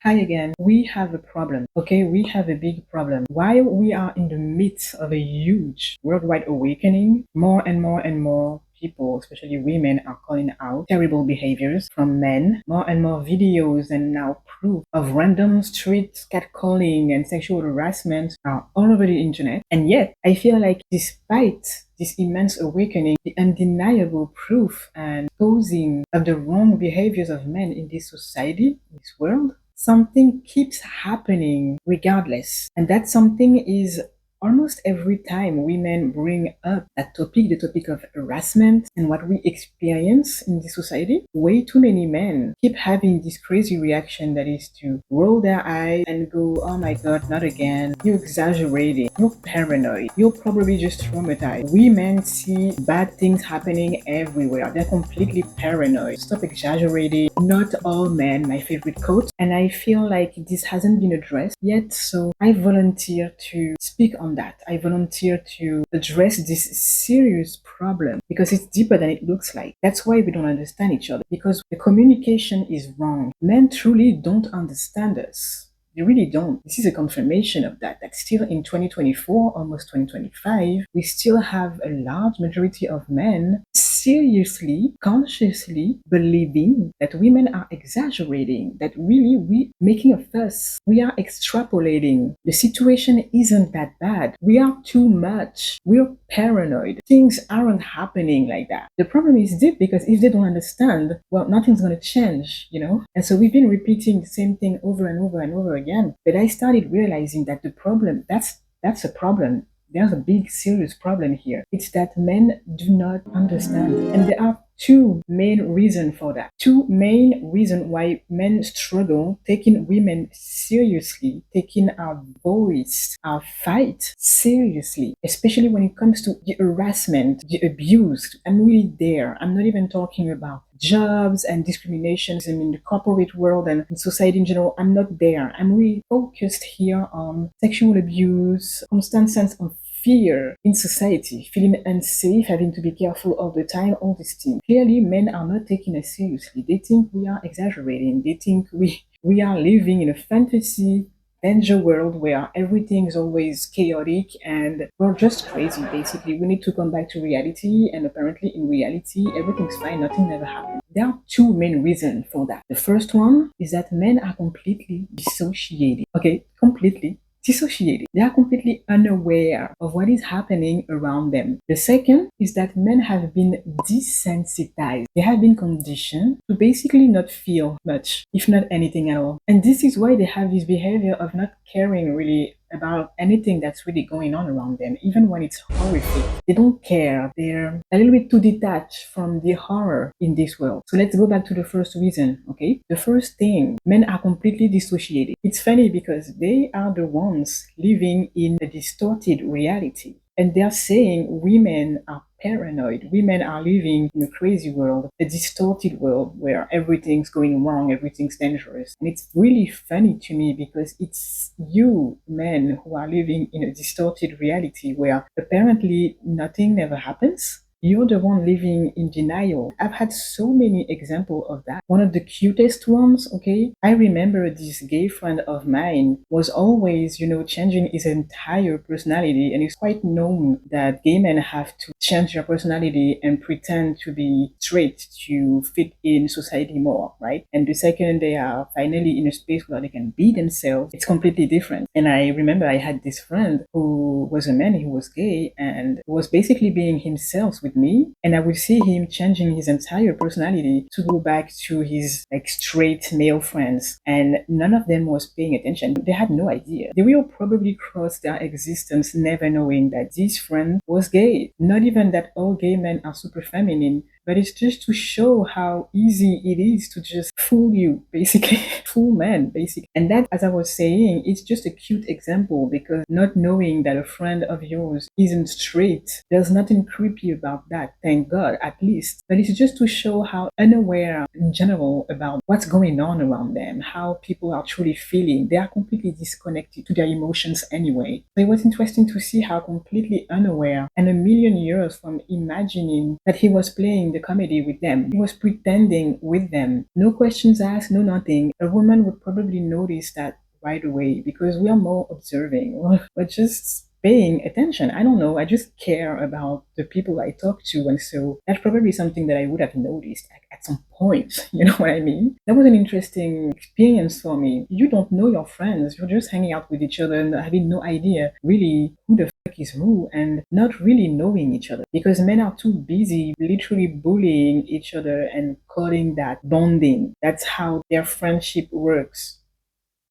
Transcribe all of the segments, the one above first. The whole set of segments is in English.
Hi again. We have a problem, okay? We have a big problem. While we are in the midst of a huge worldwide awakening, more and more and more people, especially women, are calling out terrible behaviors from men. More and more videos and now proof of random street catcalling and sexual harassment are all over the internet. And yet, I feel like despite this immense awakening, the undeniable proof and posing of the wrong behaviors of men in this society, this world, something keeps happening regardless. And that something is almost every time women bring up that topic, the topic of harassment and what we experience in this society, way too many men keep having this crazy reaction that is to roll their eyes and go, oh my God, not again. You're exaggerating. You're paranoid. You're probably just traumatized. Women see bad things happening everywhere. They're completely paranoid. Stop exaggerating. Not all men, my favorite quote. And I feel like this hasn't been addressed yet. So I volunteer to speak on that. I volunteer to address this serious problem because it's deeper than it looks like. That's why we don't understand each other, because the communication is wrong. Men truly don't understand us. They really don't. This is a confirmation of that. That still in 2024, almost 2025, we still have a large majority of men seriously, consciously believing that women are exaggerating, that really we making a fuss. We are extrapolating. The situation isn't that bad. We are too much. We're paranoid. Things aren't happening like that. The problem is deep because if they don't understand, well, nothing's going to change, you know? And so we've been repeating the same thing over and over and over again. But I started realizing that the problem, that's a problem. There's a big serious problem here. It's that men do not understand. And there are two main reasons for that. Two main reasons why men struggle taking women seriously, taking our voice, our fight seriously, especially when it comes to the harassment, the abuse. I'm really there. I'm not even talking about jobs and discriminations in the corporate world and in society in general. I'm not there. I'm really focused here on sexual abuse, constant sense of fear in society, feeling unsafe, having to be careful all the time, all these things. Clearly, men are not taking us seriously. They think we are exaggerating. They think we are living in a fantasy danger world where everything is always chaotic and we're just crazy. Basically, we need to come back to reality, and apparently in reality everything's fine, nothing ever happened. There are two main reasons for that. The first one is that men are completely dissociated. Okay, completely dissociated. They are completely unaware of what is happening around them. The second is that men have been desensitized. They have been conditioned to basically not feel much, if not anything at all. And this is why they have this behavior of not caring really about anything that's really going on around them, even when it's horrific. They don't care. They're a little bit too detached from the horror in this world. So let's go back to the first reason, okay? The first thing, men are completely dissociated. It's funny because they are the ones living in a distorted reality. And they're saying women are paranoid. Women are living in a crazy world, a distorted world where everything's going wrong, everything's dangerous. And it's really funny to me because it's you, men, who are living in a distorted reality where apparently nothing never happens. You're the one living in denial. I've had so many examples of that. One of the cutest ones, okay? I remember this gay friend of mine was always, changing his entire personality. And it's quite known that gay men have to change their personality and pretend to be straight to fit in society more, right? And the second they are finally in a space where they can be themselves, it's completely different. And I remember I had this friend who was a man, he was gay, and was basically being himself with me, and I would see him changing his entire personality to go back to his straight male friends, and none of them was paying attention. They had no idea. They will probably cross their existence never knowing that this friend was gay. Not even that all gay men are super feminine, but it's just to show how easy it is to just fool you, basically. Fool men, basically. And that, as I was saying, it's just a cute example because not knowing that a friend of yours isn't straight, there's nothing creepy about that, thank God, at least. But it's just to show how unaware in general about what's going on around them, how people are truly feeling. They are completely disconnected to their emotions anyway. So it was interesting to see how completely unaware, and a million years from imagining that he was playing the comedy with them. He was pretending with them. No questions asked, no nothing. A woman would probably notice that right away because we are more observing. We're just paying attention. I don't know. I just care about the people I talk to. And so that's probably something that I would have noticed at some point. You know what I mean? That was an interesting experience for me. You don't know your friends. You're just hanging out with each other and having no idea really who the fuck is who and not really knowing each other because men are too busy literally bullying each other and calling that bonding. That's how their friendship works.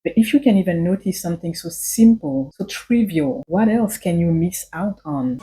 But if you can even notice something so simple, so trivial, what else can you miss out on?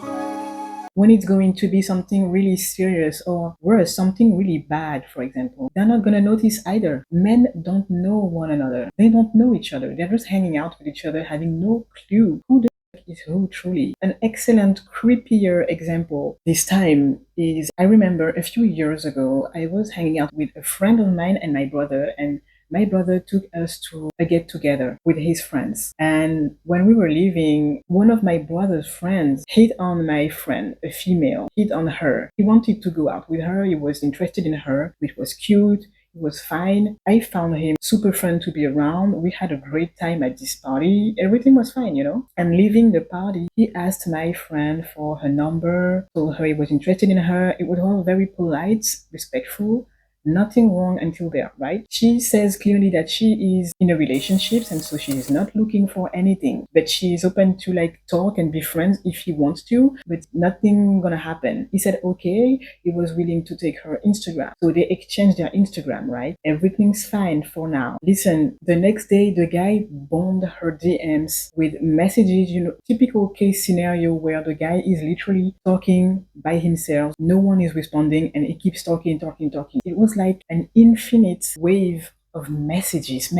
When it's going to be something really serious or worse, something really bad, for example, they're not going to notice either. Men don't know one another. They don't know each other. They're just hanging out with each other, having no clue who the fuck is who truly. An excellent, creepier example this time is I remember a few years ago, I was hanging out with a friend of mine and my brother, and my brother took us to a get together with his friends. And when we were leaving, one of my brother's friends hit on my friend, a female, hit on her. He wanted to go out with her. He was interested in her, which was cute. It was fine. I found him super fun to be around. We had a great time at this party. Everything was fine, you know. And leaving the party, he asked my friend for her number, told her he was interested in her. It was all very polite, respectful. Nothing wrong until there, right? She says clearly that she is in a relationship and so she is not looking for anything, but she is open to like talk and be friends if he wants to, but nothing gonna happen. He said okay, he was willing to take her Instagram. So they exchanged their Instagram, right? Everything's fine for now. Listen, the next day the guy bombed her DMs with messages, you know, typical case scenario where the guy is literally talking by himself, no one is responding, and he keeps talking. It was like an infinite wave of messages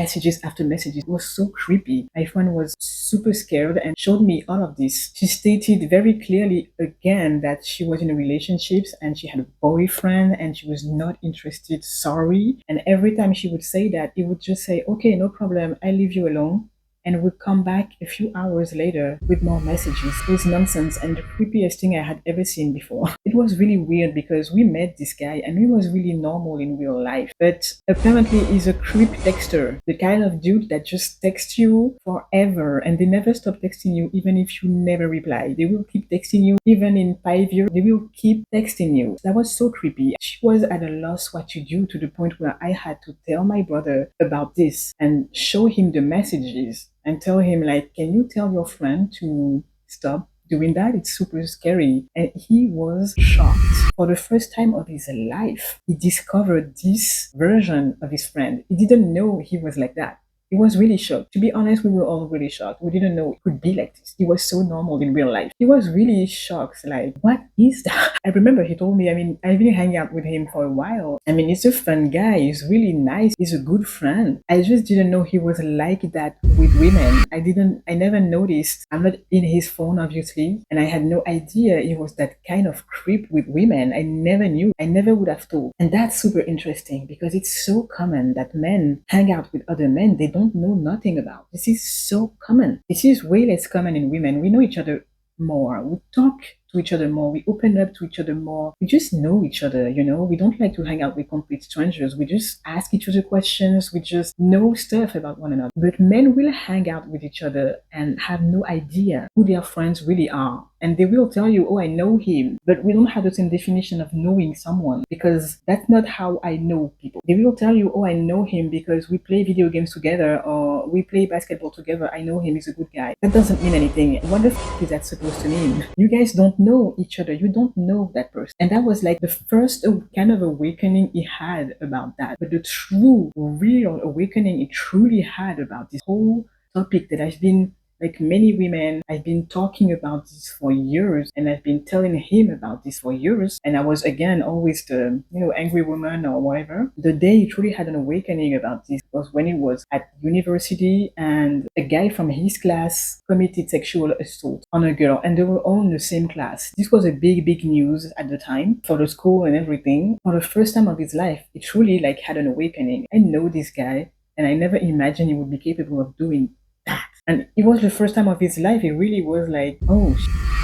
after messages. It was so creepy. My friend was super scared and showed me all of this. She stated very clearly again that she was in a relationship and she had a boyfriend and she was not interested, sorry. And every time she would say that, he would just say, okay, no problem, I leave you alone, and would come back a few hours later with more messages. It was nonsense and the creepiest thing I had ever seen before. It was really weird because we met this guy and he was really normal in real life, but apparently he's a creep texter, the kind of dude that just texts you forever and they never stop texting you even if you never reply. They will keep texting you even in 5 years. They will keep texting you. That was so creepy. She was at a loss what to do to the point where I had to tell my brother about this and show him the messages and tell him like, can you tell your friend to stop doing that? It's super scary. And he was shocked. For the first time of his life, he discovered this version of his friend. He didn't know he was like that. He was really shocked. To be honest, we were all really shocked. We didn't know it could be like this. He was so normal in real life. He was really shocked. Like, what is that? I remember he told me, I mean, I've been hanging out with him for a while. I mean, he's a fun guy. He's really nice. He's a good friend. I just didn't know he was like that with women. I never noticed. I'm not in his phone, obviously. And I had no idea he was that kind of creep with women. I never knew. I never would have thought. And that's super interesting because it's so common that men hang out with other men they don't know nothing about. This is so common. This is way less common in women. We know each other more. We talk to each other more. We open up to each other more. We just know each other, you know. We don't like to hang out with complete strangers. We just ask each other questions. We just know stuff about one another. But men will hang out with each other and have no idea who their friends really are. And they will tell you, oh, I know him. But we don't have the same definition of knowing someone because that's not how I know people. They will tell you, oh, I know him because we play video games together or we play basketball together. I know him. He's a good guy. That doesn't mean anything. What the f is that supposed to mean? You guys don't know each other. You don't know that person. And that was like the first kind of awakening he had about that. But the true, real awakening he truly had about this whole topic that I've been like many women, I've been talking about this for years and I've been telling him about this for years. And I was again always the, you know, angry woman or whatever. The day he truly had an awakening about this was when he was at university and a guy from his class committed sexual assault on a girl and they were all in the same class. This was a big news at the time for the school and everything. For the first time of his life, it truly like had an awakening. I know this guy and I never imagined he would be capable of doing that. And it was the first time of his life. It really was like, oh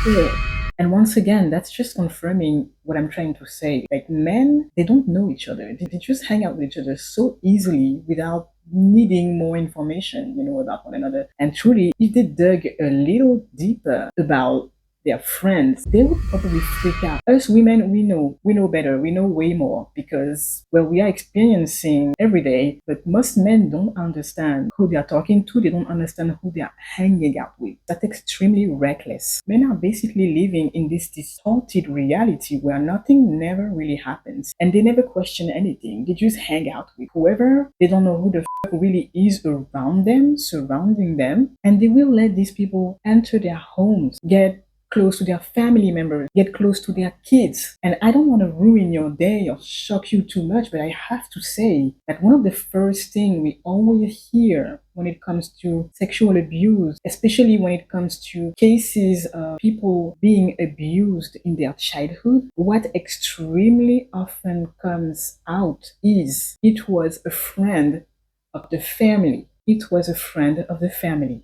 shit. And once again, that's just confirming what I'm trying to say. Like men, they don't know each other. They just hang out with each other so easily without needing more information, about one another. And truly, if they dug a little deeper about their friends, they would probably freak out. Us women, we know better, we know way more because, well, we are experiencing every day, but most men don't understand who they are talking to, they don't understand who they are hanging out with. That's extremely reckless. Men are basically living in this distorted reality where nothing never really happens and they never question anything. They just hang out with whoever, they don't know who the really is around them, surrounding them, and they will let these people enter their homes, get close to their family members, get close to their kids. And I don't want to ruin your day or shock you too much, but I have to say that one of the first things we always hear when it comes to sexual abuse, especially when it comes to cases of people being abused in their childhood, what extremely often comes out is it was a friend of the family. It was a friend of the family.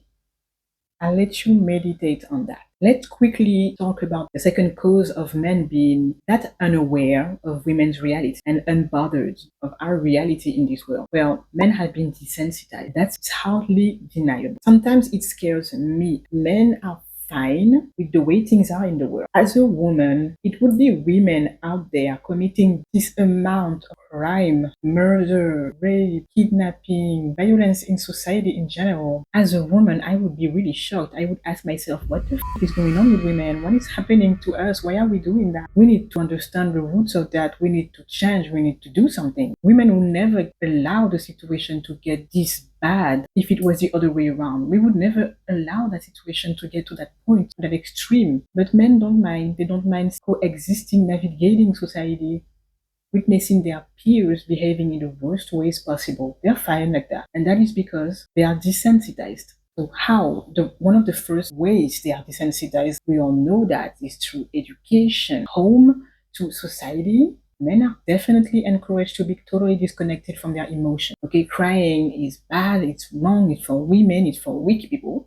I'll let you meditate on that. Let's quickly talk about the second cause of men being that unaware of women's reality and unbothered of our reality in this world. Well, men have been desensitized. That's hardly deniable. Sometimes it scares me. Men are fine with the way things are in the world. As a woman, it would be women out there committing this amount of crime, murder, rape, kidnapping, violence in society in general. As a woman, I would be really shocked. I would ask myself, what the is going on with women? What is happening to us? Why are we doing that? We need to understand the roots of that. We need to change. We need to do something. Women will never allow the situation to get this bad if it was the other way around. We would never allow that situation to get to that point, to that extreme. But men don't mind. They don't mind coexisting, navigating society, witnessing their peers behaving in the worst ways possible. They're fine like that. And that is because they are desensitized. So how? One of the first ways they are desensitized, we all know that, is through education, home to society. Men are definitely encouraged to be totally disconnected from their emotions. Okay, crying is bad, it's wrong, it's for women, it's for weak people.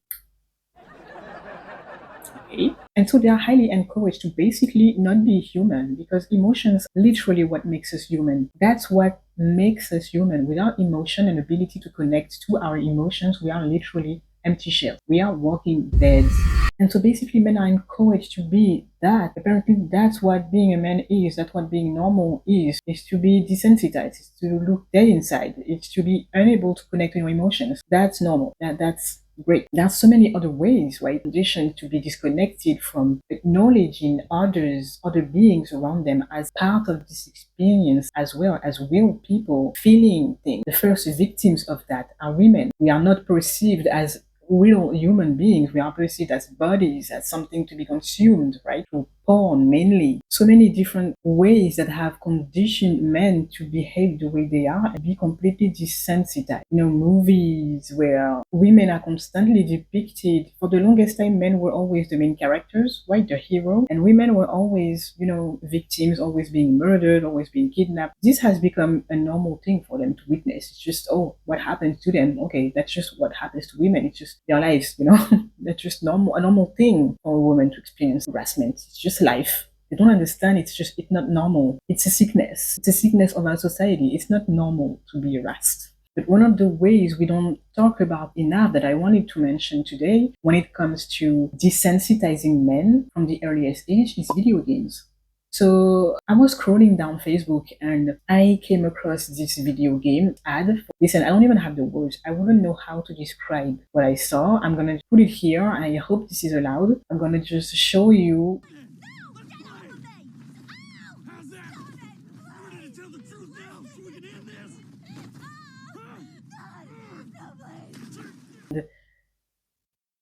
Okay. And so they are highly encouraged to basically not be human because emotions literally what makes us human. That's what makes us human. Without emotion and ability to connect to our emotions, we are literally empty shells. We are walking dead. And so basically men are encouraged to be that. Apparently that's what being a man is, that's what being normal is to be desensitized, it's to look dead inside, it's to be unable to connect to your emotions. That's normal. That's great. There's so many other ways, right? In addition to be disconnected from acknowledging others, other beings around them as part of this experience as well as real people feeling things. The first victims of that are women. We are not perceived as real human beings. We are perceived as bodies, as something to be consumed, right? Through porn mainly. So many different ways that have conditioned men to behave the way they are and be completely desensitized. Movies where women are constantly depicted. For the longest time, men were always the main characters, right? The hero. And women were always, victims, always being murdered, always being kidnapped. This has become a normal thing for them to witness. It's just, oh, what happens to them? Okay, that's just what happens to women. It's just their lives, That's just a normal thing for a woman to experience harassment. It's just life. They don't understand. It's not normal. It's a sickness. It's a sickness of our society. It's not normal to be harassed. But one of the ways we don't talk about enough that I wanted to mention today when it comes to desensitizing men from the earliest age is video games. So I was scrolling down Facebook and I came across this video game ad. Listen, I don't even have the words. I wouldn't know how to describe what I saw. I'm gonna put it here. I hope this is allowed. I'm gonna just show you.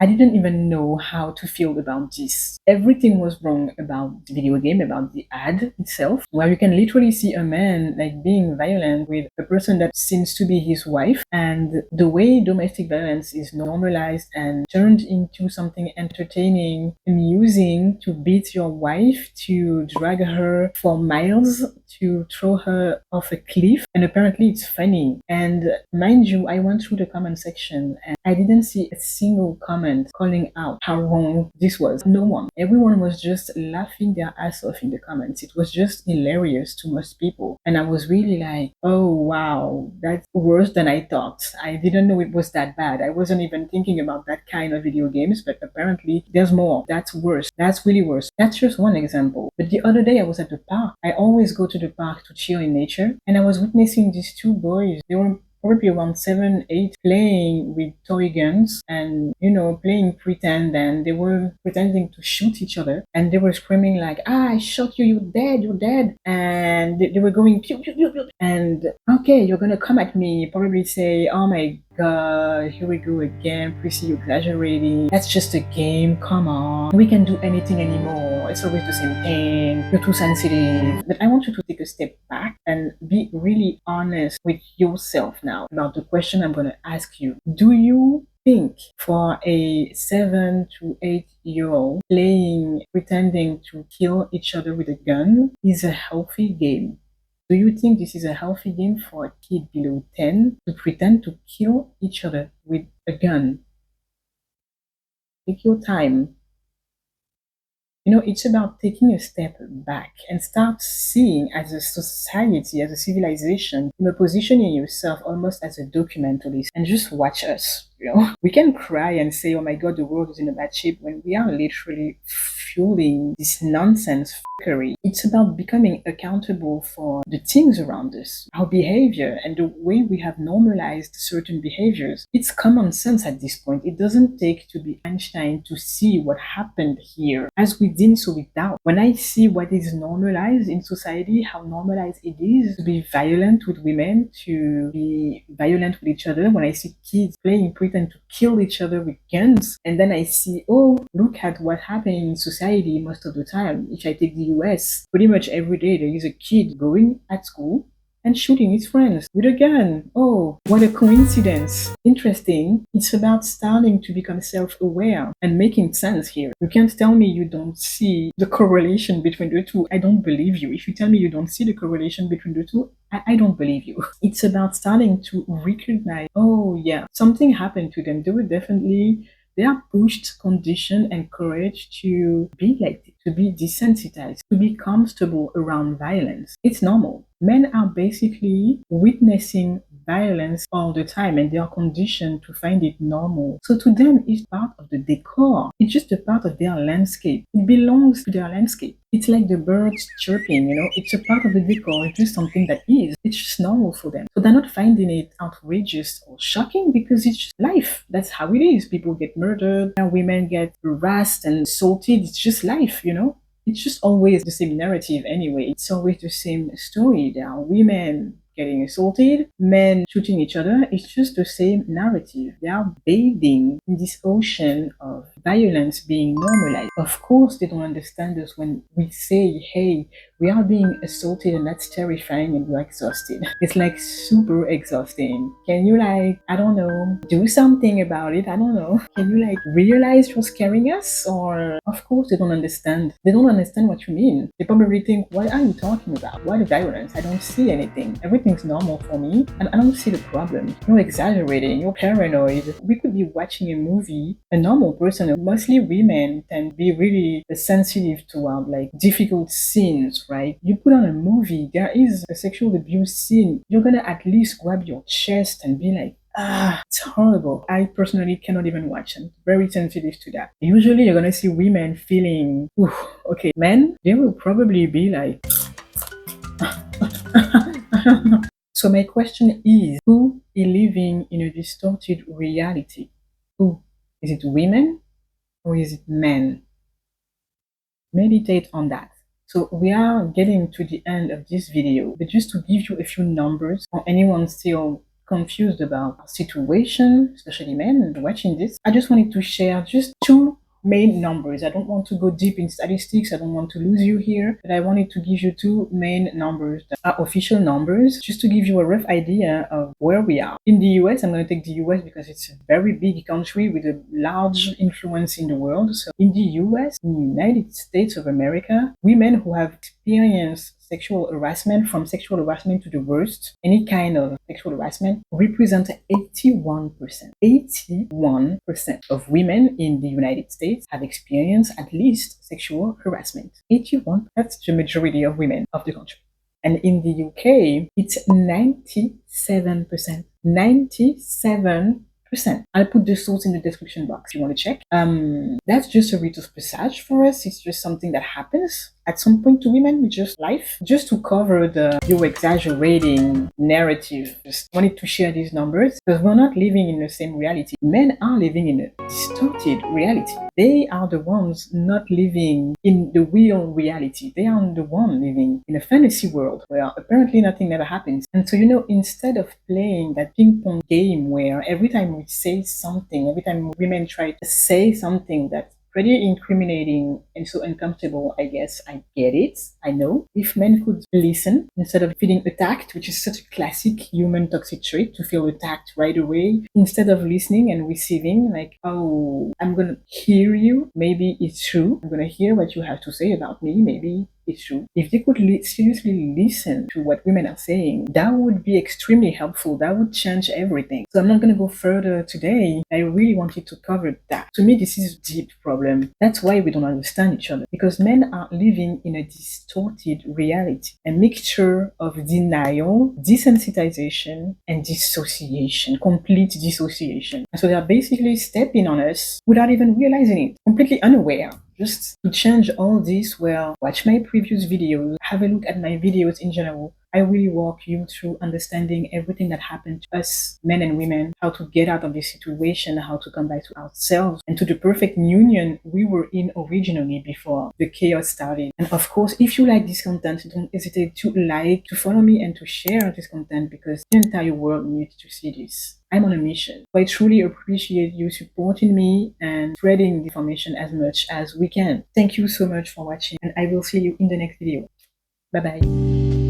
I didn't even know how to feel about this. Everything was wrong about the video game, about the ad itself, where you can literally see a man like being violent with a person that seems to be his wife, and the way domestic violence is normalized and turned into something entertaining, amusing, to beat your wife, to drag her for miles to throw her off a cliff, and apparently it's funny. And mind you, I went through the comment section and I didn't see a single comment calling out how wrong this was. No one. Everyone was just laughing their ass off in the comments. It was just hilarious to most people. And I was really like, oh wow, that's worse than I thought. I didn't know it was that bad. I wasn't even thinking about that kind of video games, but apparently there's more. That's worse. That's really worse. That's just one example. But the other day I was at the park. I always go to the park to chill in nature, and I was witnessing these two boys. They were probably around 7, 8, playing with toy guns and, playing pretend, and they were pretending to shoot each other, and they were screaming like, I shot you, you're dead. And they were going pew, pew, pew, pew. And okay, you're gonna come at me, probably say, oh my God, here we go again, Prissy, you're exaggerating. That's just a game, come on. We can't do anything anymore. It's always the same thing. You're too sensitive. But I want you to take a step back and be really honest with yourself now about the question I'm going to ask you. Do you think for a 7 to 8-year-old pretending to kill each other with a gun is a healthy game? Do you think this is a healthy game for a kid below 10 to pretend to kill each other with a gun? Take your time. It's about taking a step back and start seeing as a society, as a civilization, positioning yourself almost as a documentalist and just watch us. We can cry and say, oh my God, the world is in a bad shape when we are literally fueling this nonsense fuckery. It's about becoming accountable for the things around us, our behavior, and the way we have normalized certain behaviors. It's common sense at this point. It doesn't take to be Einstein to see what happened here. As we did so with doubt. When I see what is normalized in society, how normalized it is to be violent with women, to be violent with each other, when I see kids playing pretend to kill each other with guns, and then I see, oh, look at what happened in society most of the time. If I take the US, pretty much every day there is a kid going at school and shooting his friends with a gun. Oh, what a coincidence. Interesting. It's about starting to become self-aware and making sense here. You can't tell me you don't see the correlation between the two. I don't believe you. If you tell me you don't see the correlation between the two, I don't believe you. It's about starting to recognize, oh yeah, something happened to them. They are pushed, conditioned, encouraged to be like this, to be desensitized, to be comfortable around violence. It's normal. Men are basically witnessing violence all the time, and they are conditioned to find it normal. So to them, it's part of the decor. It's just a part of their landscape. It belongs to their landscape. It's like the birds chirping, it's a part of the decor. It's just something that is. It's just normal for them. So they're not finding it outrageous or shocking because it's just life. That's how it is. People get murdered, women get harassed and assaulted. It's just life, It's just always the same narrative anyway. It's always the same story. There are women getting assaulted, men shooting each other. It's just the same narrative. They are bathing in this ocean of violence being normalized. Of course, they don't understand us when we say, hey, we are being assaulted and that's terrifying and we're exhausted. It's like super exhausting. Can you I don't know, do something about it? I don't know. Can you realize you're scaring us? Or of course they don't understand. They don't understand what you mean. They probably think, what are you talking about? Why the violence? I don't see anything. Everything's normal for me and I don't see the problem. You're exaggerating. You're paranoid. We could be watching a movie. A normal person, mostly women, tend to be really sensitive toward difficult scenes, right? You put on a movie, there is a sexual abuse scene. You're gonna at least grab your chest and be like, it's horrible. I personally cannot even watch and very sensitive to that. Usually you're gonna see women feeling, okay. Men, they will probably be like, So my question is, who is living in a distorted reality? Who? Is it women or is it men? Meditate on that. So we are getting to the end of this video, but just to give you a few numbers for anyone still confused about our situation, especially men watching this, I just wanted to share just two main numbers. I don't want to go deep in statistics. I don't want to lose you here, but I wanted to give you two main numbers that are official numbers, just to give you a rough idea of where we are. In the US, I'm going to take the US because it's a very big country with a large influence in the world. So in the US, in the United States of America, women who have experienced sexual harassment, from sexual harassment to the worst, any kind of sexual harassment, represent 81%. 81% of women in the United States have experienced at least sexual harassment. 81, that's the majority of women of the country. And in the UK, it's 97%. 97%. I'll put the source in the description box if you want to check. That's just a rite of passage for us. It's just something that happens at some point to women. It's just life. Just to cover the you're exaggerating narrative, just wanted to share these numbers because we're not living in the same reality. Men are living in a distorted reality. They are the ones not living in the real reality. They are the one living in a fantasy world where apparently nothing never happens. And so, instead of playing that ping pong game where every time we say something, every time women try to say something that's pretty incriminating and so uncomfortable, I guess. I get it. I know. If men could listen instead of feeling attacked, which is such a classic human toxic trait, to feel attacked right away, instead of listening and receiving, like, oh, I'm gonna hear you. Maybe it's true. I'm gonna hear what you have to say about me. Maybe it's true. If they could seriously listen to what women are saying, that would be extremely helpful. That would change everything. So I'm not going to go further today. I really wanted to cover that. To me, this is a deep problem. That's why we don't understand each other. Because men are living in a distorted reality, a mixture of denial, desensitization, and dissociation, complete dissociation. And so they are basically stepping on us without even realizing it, completely unaware. Just to change all this, well, watch my previous videos, have a look at my videos in general. I really walk you through understanding everything that happened to us, men and women, how to get out of this situation, how to come back to ourselves and to the perfect union we were in originally before the chaos started. And of course, if you like this content, don't hesitate to like, to follow me and to share this content because the entire world needs to see this. I'm on a mission. So I truly appreciate you supporting me and spreading the information as much as we can. Thank you so much for watching and I will see you in the next video. Bye bye.